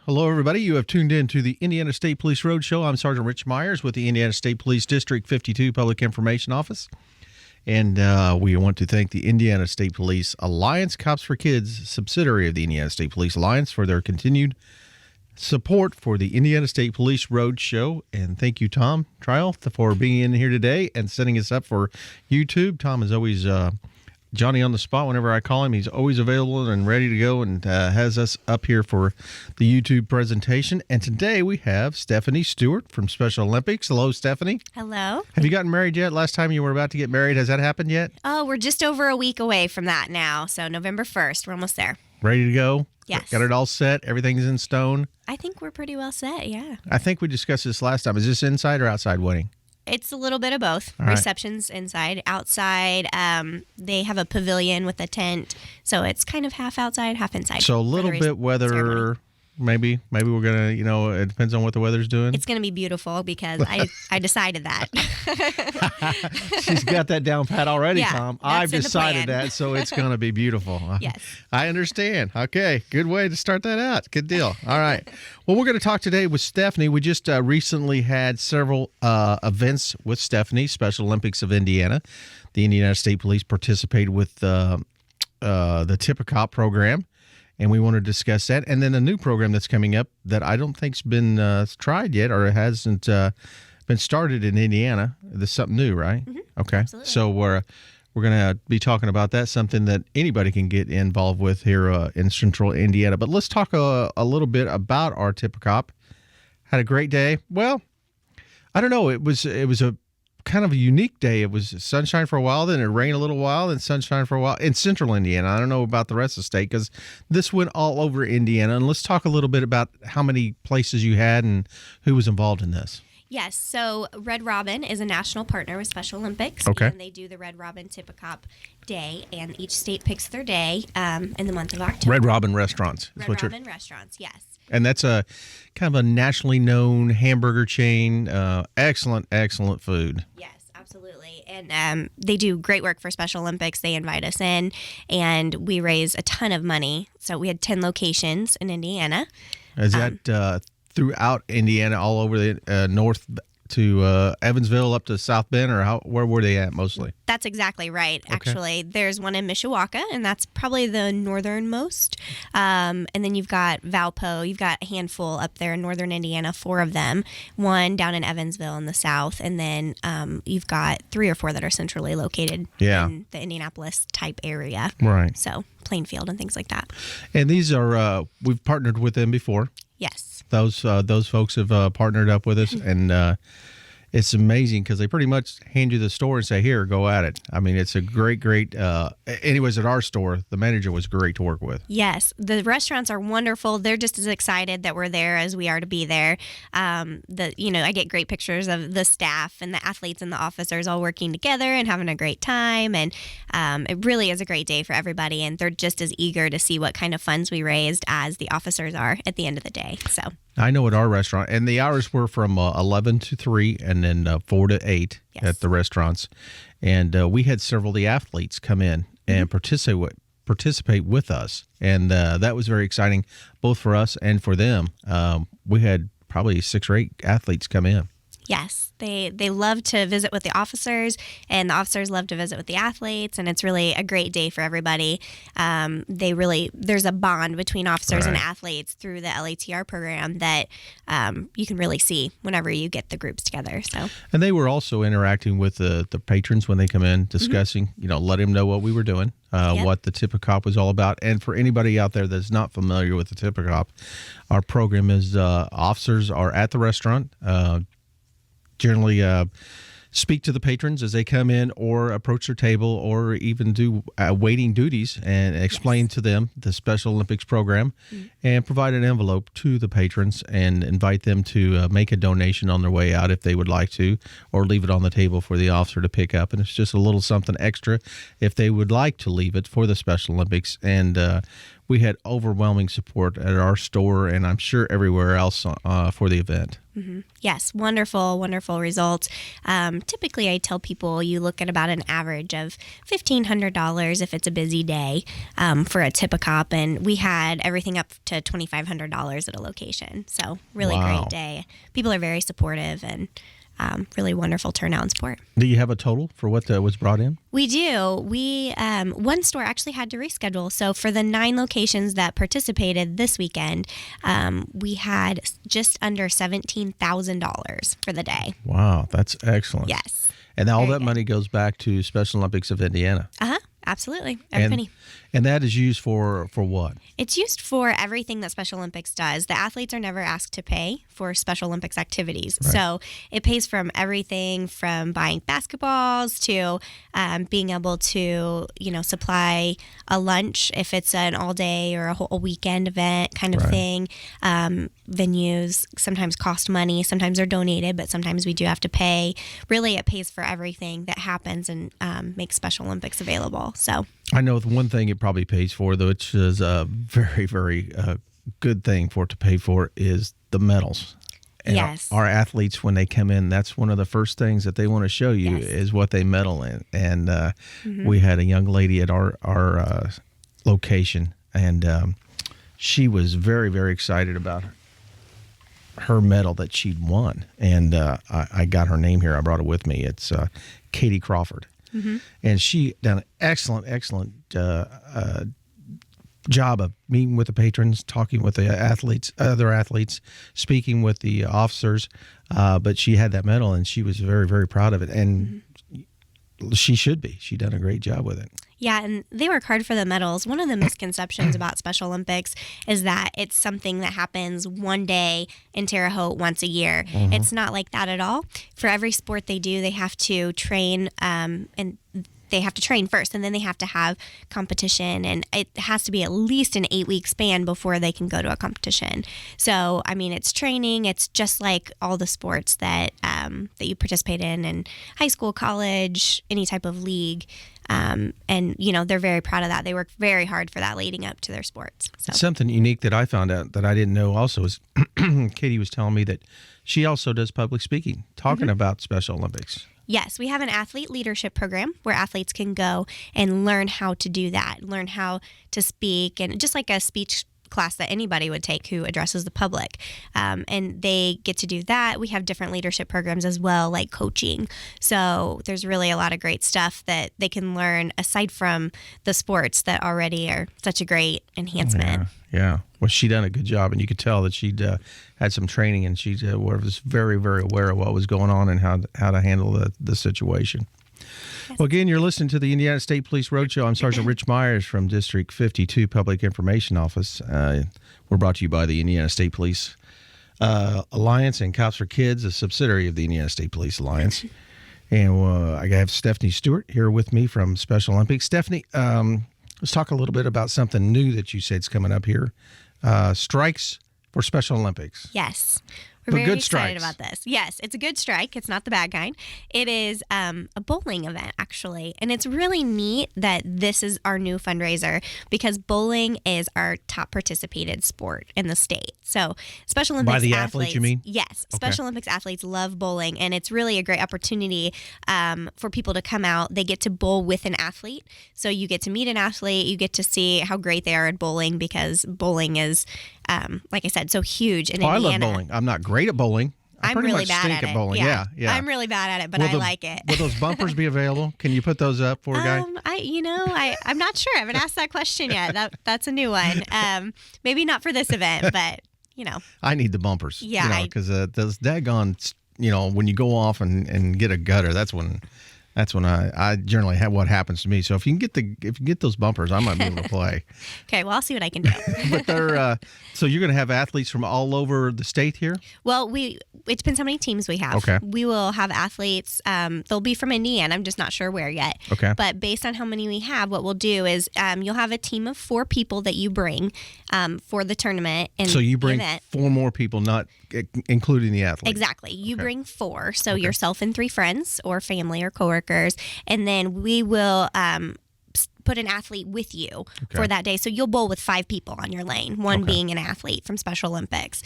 Hello, everybody. You have tuned in to the Indiana State Police Roadshow. I'm Sergeant Rich Myers with the Indiana State Police District 52 Public Information Office. And we want to thank the Indiana State Police Alliance Cops for Kids, subsidiary of the Indiana State Police Alliance, for their continued support for the Indiana State Police Roadshow. And thank you, Tom Trial, for being in here today and setting us up for YouTube. Tom is always Johnny on the spot. Whenever I call him, he's always available and ready to go, and has us up here for the YouTube presentation. And today we have Stephanie Stewart from Special Olympics. Hello, Stephanie. Hello. Have you gotten married yet? Last time you were about to get married, has that happened yet? Oh, we're just over a week away from that now. So November 1st, we're almost there. Ready to go? Yes. Got it all set? Everything's in stone? I think we're pretty well set, yeah. I think we discussed this last time. Is this inside or outside wedding? It's a little bit of both. All right. Reception's inside. Outside, they have a pavilion with a tent. So it's kind of half outside, half inside. So a little bit weather, ceremony. maybe we're going to, it depends on what the weather's doing. It's going to be beautiful because I decided that. She's got that down pat already, Yeah, Tom. that's I've in the decided plan. that, so it's going to be beautiful. Yes. I understand. Okay, good way to start that out. Good deal. All right. Well, we're going to talk today with Stephanie. We just recently had several events with Stephanie, Special Olympics of Indiana. The Indiana State Police participated with the Tip-A-Cop program, and we want to discuss that. And then a new program that's coming up that I don't think's been tried yet, or it hasn't been started in Indiana. There's something new, right? Mm-hmm. Okay. Absolutely. So we're going to be talking about that, something that anybody can get involved with here in Central Indiana. But let's talk a little bit about our Tip-A-Cop. Had a great day. Well, I don't know. It was a kind of a unique day. It was sunshine for a while, then it rained a little while, then sunshine for a while in Central Indiana. I don't know about the rest of the state because this went all over Indiana. And let's talk a little bit about how many places you had and who was involved in this. Yes, so Red Robin is a national partner with Special Olympics. Okay. And they do the Red Robin Tip-A-Cop Day, and each state picks their day in the month of October. Red Robin Restaurants. Red Robin Restaurants, yes. And that's a kind of a nationally known hamburger chain. Excellent food. Yes, absolutely. And they do great work for Special Olympics. They invite us in, and we raise a ton of money. So we had 10 locations in Indiana. Is that throughout Indiana, all over the north to Evansville up to South Bend, or where were they at mostly? That's exactly right. Okay. Actually, there's one in Mishawaka, and that's probably the northernmost. And then you've got Valpo. You've got a handful up there in northern Indiana, 4 of them. One down in Evansville in the south, and then you've got 3 or 4 that are centrally located in the Indianapolis type area. Right. So Plainfield and things like that. And these are we've partnered with them before. Yes. Those folks have partnered up with us, and it's amazing because they pretty much hand you the store and say, here, go at it. I mean, it's a great, anyways, at our store, the manager was great to work with. Yes, the restaurants are wonderful. They're just as excited that we're there as we are to be there. I get great pictures of the staff and the athletes and the officers all working together and having a great time. And it really is a great day for everybody. And they're just as eager to see what kind of funds we raised as the officers are at the end of the day. So I know at our restaurant, and the hours were from 11 to 3 and then 4 to 8 at the restaurants. And we had several of the athletes come in and participate with us. And that was very exciting, both for us and for them. We had probably 6 or 8 athletes come in. Yes, they love to visit with the officers, and the officers love to visit with the athletes, and it's really a great day for everybody. There's a bond between officers and athletes through the LATR program that you can really see whenever you get the groups together. So, and they were also interacting with the patrons when they come in, discussing, let them know what we were doing, what the Tip-A-Cop was all about. And for anybody out there that's not familiar with the Tip-A-Cop, our program is officers are at the restaurant, generally speak to the patrons as they come in or approach their table, or even do waiting duties and explain to them the Special Olympics program, and provide an envelope to the patrons and invite them to make a donation on their way out if they would like to, or leave it on the table for the officer to pick up. And it's just a little something extra if they would like to leave it for the Special Olympics. And we had overwhelming support at our store, and I'm sure everywhere else for the event. Yes, wonderful, wonderful results. Typically, I tell people you look at about an average of $1,500 if it's a busy day for a tip-a-cop, and we had everything up to $2,500 at a location. So really Wow. great day. People are very supportive and really wonderful turnout and support. Do you have a total for what was brought in? We do. One store actually had to reschedule. So for the 9 locations that participated this weekend, we had just under $17,000 for the day. Wow, that's excellent. Yes. And all Very that good. money goes back to Special Olympics of Indiana. Absolutely. Every penny. And that is used for what? It's used for everything that Special Olympics does. The athletes are never asked to pay for Special Olympics activities. Right. So it pays from everything from buying basketballs to being able to, supply a lunch if it's an all-day or a whole weekend event kind of Right. thing. Venues sometimes cost money. Sometimes they're donated, but sometimes we do have to pay. Really, it pays for everything that happens and makes Special Olympics available. So I know the one thing it probably pays for, though, which is a very, very good thing for it to pay for, is the medals. And Yes. our athletes, when they come in, that's one of the first things that they want to show you Yes. is what they medal in. And we had a young lady at our location, and she was very, very excited about her medal that she'd won. And I got her name here. I brought it with me. It's Katie Crawford. And she done an excellent job of meeting with the patrons, talking with the other athletes, speaking with the officers. But she had that medal, and she was very, very proud of it. And she should be. She done a great job with it. Yeah, and they work hard for the medals. One of the misconceptions about Special Olympics is that it's something that happens one day in Terre Haute once a year. It's not like that at all. For every sport they do, they have to train and they have to train first, and then they have to have competition, and it has to be at least an 8-week span before they can go to a competition. So, I mean, it's training. It's just like all the sports that you participate in high school, college, any type of league. And, they're very proud of that. They work very hard for that leading up to their sports. So. Something unique that I found out that I didn't know also is Katie was telling me that she also does public speaking, talking about Special Olympics. Yes, we have an athlete leadership program where athletes can go and learn how to do that, learn how to speak, and just like a speech class that anybody would take who addresses the public. And they get to do that. We have different leadership programs as well, like coaching. So there's really a lot of great stuff that they can learn aside from the sports that already are such a great enhancement. Yeah. Well, she done a good job, and you could tell that she'd had some training, and she was very, very aware of what was going on and how to handle the situation. Well, again, you're listening to the Indiana State Police Roadshow. I'm Sergeant Rich Myers from District 52 Public Information Office. We're brought to you by the Indiana State Police Alliance and Cops for Kids, a subsidiary of the Indiana State Police Alliance. And I have Stephanie Stewart here with me from Special Olympics. Stephanie, let's talk a little bit about something new that you said's coming up here. Strikes for Special Olympics. Yes. For We're very good excited strikes. about this. Yes, it's a good strike. It's not the bad kind. It is a bowling event, actually. And it's really neat that this is our new fundraiser because bowling is our top participated sport in the state. So Special Olympics By the athletes, you mean? Yes. Special Olympics athletes love bowling, and it's really a great opportunity for people to come out. They get to bowl with an athlete. So you get to meet an athlete. You get to see how great they are at bowling because bowling is, like I said, so huge in I Indiana. love bowling. I'm not great at bowling. I I'm pretty really much bad stink at it. bowling. Yeah. I'm really bad at it, but Will I the- like it. Will those bumpers be available? Can you put those up for a guy? I'm not sure. I haven't asked that question yet. That's a new one. Maybe not for this event, but I need the bumpers. Yeah, because those daggone, when you go off and get a gutter, that's when I generally have what happens to me. So if you can get those bumpers, I might be able to play. Okay. Well, I'll see what I can do. But they're so you're going to have athletes from all over the state here. Well, it depends how many teams we have. Okay. We will have athletes. They'll be from Indiana. I'm just not sure where yet. Okay. But based on how many we have, what we'll do is you'll have a team of 4 people that you bring for the tournament. And So you bring the event. 4 more people, not including the athletes. Exactly. You bring 4. So yourself and 3 friends or family or coworkers. And then we will put an athlete with you for that day. So you'll bowl with 5 people on your lane, one being an athlete from Special Olympics.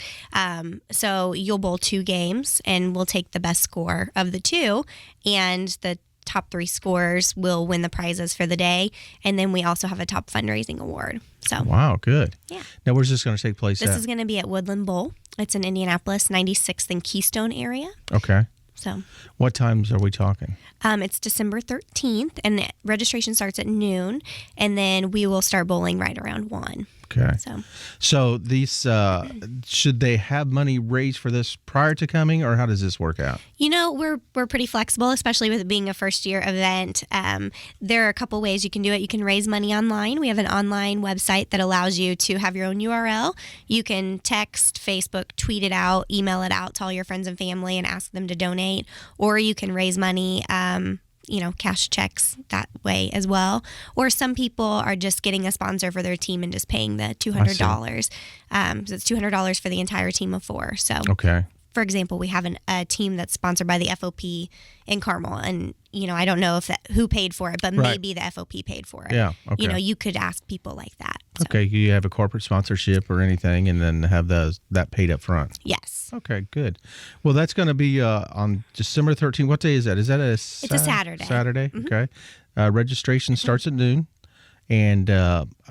So you'll bowl 2 games, and we'll take the best score of the 2, and the top 3 scorers will win the prizes for the day. And then we also have a top fundraising award. So wow, good. Yeah. Now, where's this going to take place This at? is going to be at Woodland Bowl. It's in Indianapolis, 96th and Keystone area. Okay. So what times are we talking? it's December 13th, and registration starts at noon, and then we will start bowling right around 1. Okay. So these should they have money raised for this prior to coming, or how does this work out? We're pretty flexible, especially with it being a first year event. There are a couple ways you can do it. You can raise money online. We have an online website that allows you to have your own URL. You can text, Facebook, tweet it out, email it out to all your friends and family and ask them to donate, or you can raise money cash checks that way as well. Or some people are just getting a sponsor for their team and just paying the $200. So it's $200 for the entire team of 4. So, for example, we have a team that's sponsored by the FOP in Carmel, and I don't know who paid for it, but maybe the FOP paid for it. Yeah. Okay. You could ask people like that. So. Okay. You have a corporate sponsorship or anything, and then have that paid up front. Yes. Okay. Good. Well, that's going to be on December 13th. What day is that? Is that It's a Saturday. Saturday. Mm-hmm. Okay. Registration starts at noon, and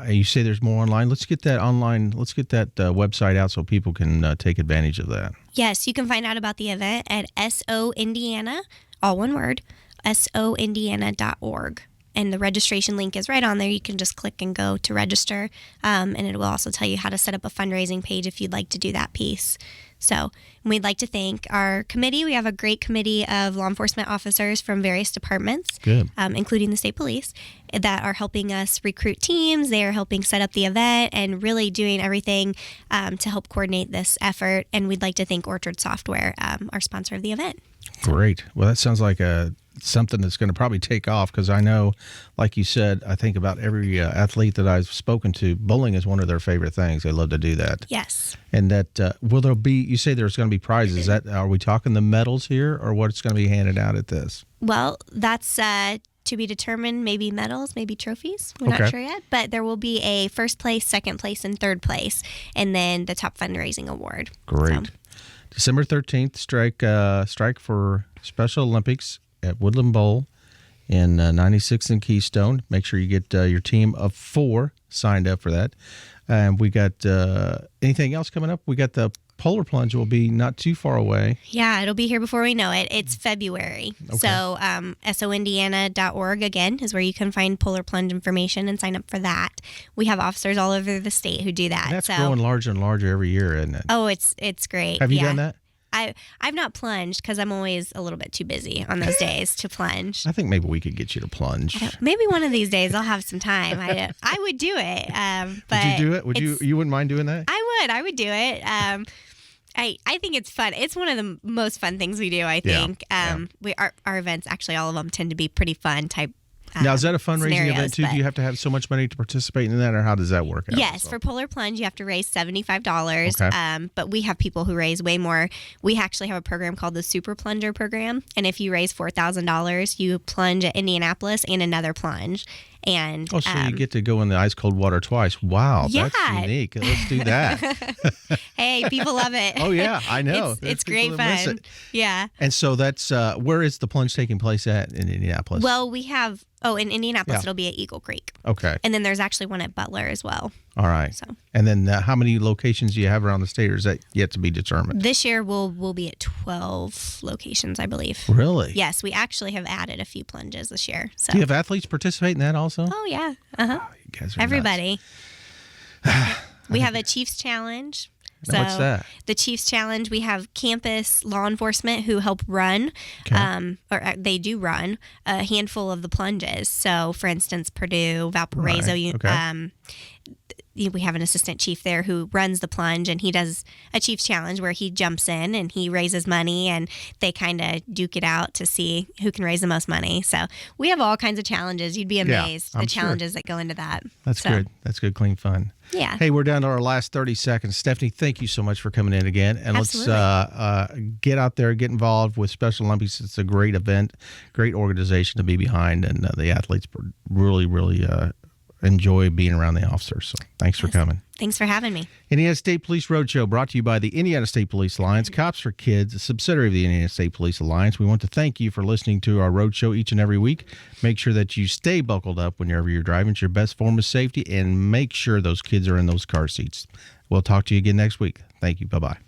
you say there's more online. Let's get that online. Let's get that website out so people can take advantage of that. Yes, you can find out about the event at SO Indiana, all one word, soindiana.org. And the registration link is right on there. You can just click and go to register. And it will also tell you how to set up a fundraising page if you'd like to do that piece. So we'd like to thank our committee. We have a great committee of law enforcement officers from various departments, including the state police, that are helping us recruit teams. They are helping set up the event and really doing everything to help coordinate this effort. And we'd like to thank Orchard Software, our sponsor of the event. Great. Well, that sounds like something that's going to probably take off, because I know, like you said, I think about every athlete that I've spoken to, bowling is one of their favorite things. They love to do that. Yes. And that, will there be, you say there's going to be prizes. Are we talking the medals here, or what's going to be handed out at this? Well, that's to be determined. Maybe medals, maybe trophies. We're not sure yet. But there will be a first place, second place, and third place, and then the top fundraising award. Great. So. December 13th, strike for Special Olympics at Woodland Bowl in 96th and Keystone. Make sure you get your team of 4 signed up for that. And we got anything else coming up? We got the Polar Plunge will be not too far away. Yeah, it'll be here before we know it. It's February. Okay. So soindiana.org, again, is where you can find Polar Plunge information and sign up for that. We have officers all over the state who do that. And that's growing larger and larger every year, isn't it? Oh, it's great. Have you done that? I've not plunged because I'm always a little bit too busy on those days to plunge. I think maybe we could get you to plunge. Maybe one of these days I'll have some time. I would do it. But would you do it? You wouldn't mind doing that? I would do it. I think it's fun. It's one of the most fun things we do, I think. Our events, actually, all of them tend to be pretty fun type. Now, is that a fundraising event too? Do you have to have so much money to participate in that, or how does that work out? Yes, for Polar Plunge, you have to raise $75. Okay. But we have people who raise way more. We actually have a program called the Super Plunger Program, and if you raise $4,000, you plunge at Indianapolis and another plunge. And so you get to go in the ice cold water twice. Wow, that's unique. Let's do that. Hey, people love it. Oh yeah, I know. It's great fun. Yeah. And so that's where is the plunge taking place at in Indianapolis? Well, we have in Indianapolis it'll be at Eagle Creek. Okay. And then there's actually one at Butler as well. All right. So. And then how many locations do you have around the state, or is that yet to be determined? This year we'll be at 12 locations, I believe. Really? Yes, we actually have added a few plunges this year. So. Do you have athletes participate in that also? Oh yeah. Uh-huh. Oh, you guys are everybody. We have a Chiefs Challenge. So what's that? The Chiefs Challenge, we have campus law enforcement who help run, or they do run a handful of the plunges. So, for instance, Purdue, Valparaiso, we have an assistant chief there who runs the Plunge, and he does a Chief's Challenge where he jumps in and he raises money, and they kind of duke it out to see who can raise the most money. So we have all kinds of challenges. You'd be amazed I'm the sure. challenges that go into that. That's So, good. That's good, clean fun. Yeah. Hey, we're down to our last 30 seconds. Stephanie, thank you so much for coming in again. And Absolutely. let's get out there, get involved with Special Olympics. It's a great event, great organization to be behind, and the athletes really, really enjoy being around the officers. So thanks for coming. Thanks for having me. Indiana State Police Roadshow brought to you by the Indiana State Police Alliance, Cops for Kids, a subsidiary of the Indiana State Police Alliance. We want to thank you for listening to our roadshow each and every week. Make sure that you stay buckled up whenever you're driving. It's your best form of safety, and make sure those kids are in those car seats. We'll talk to you again next week. Thank you. Bye-bye.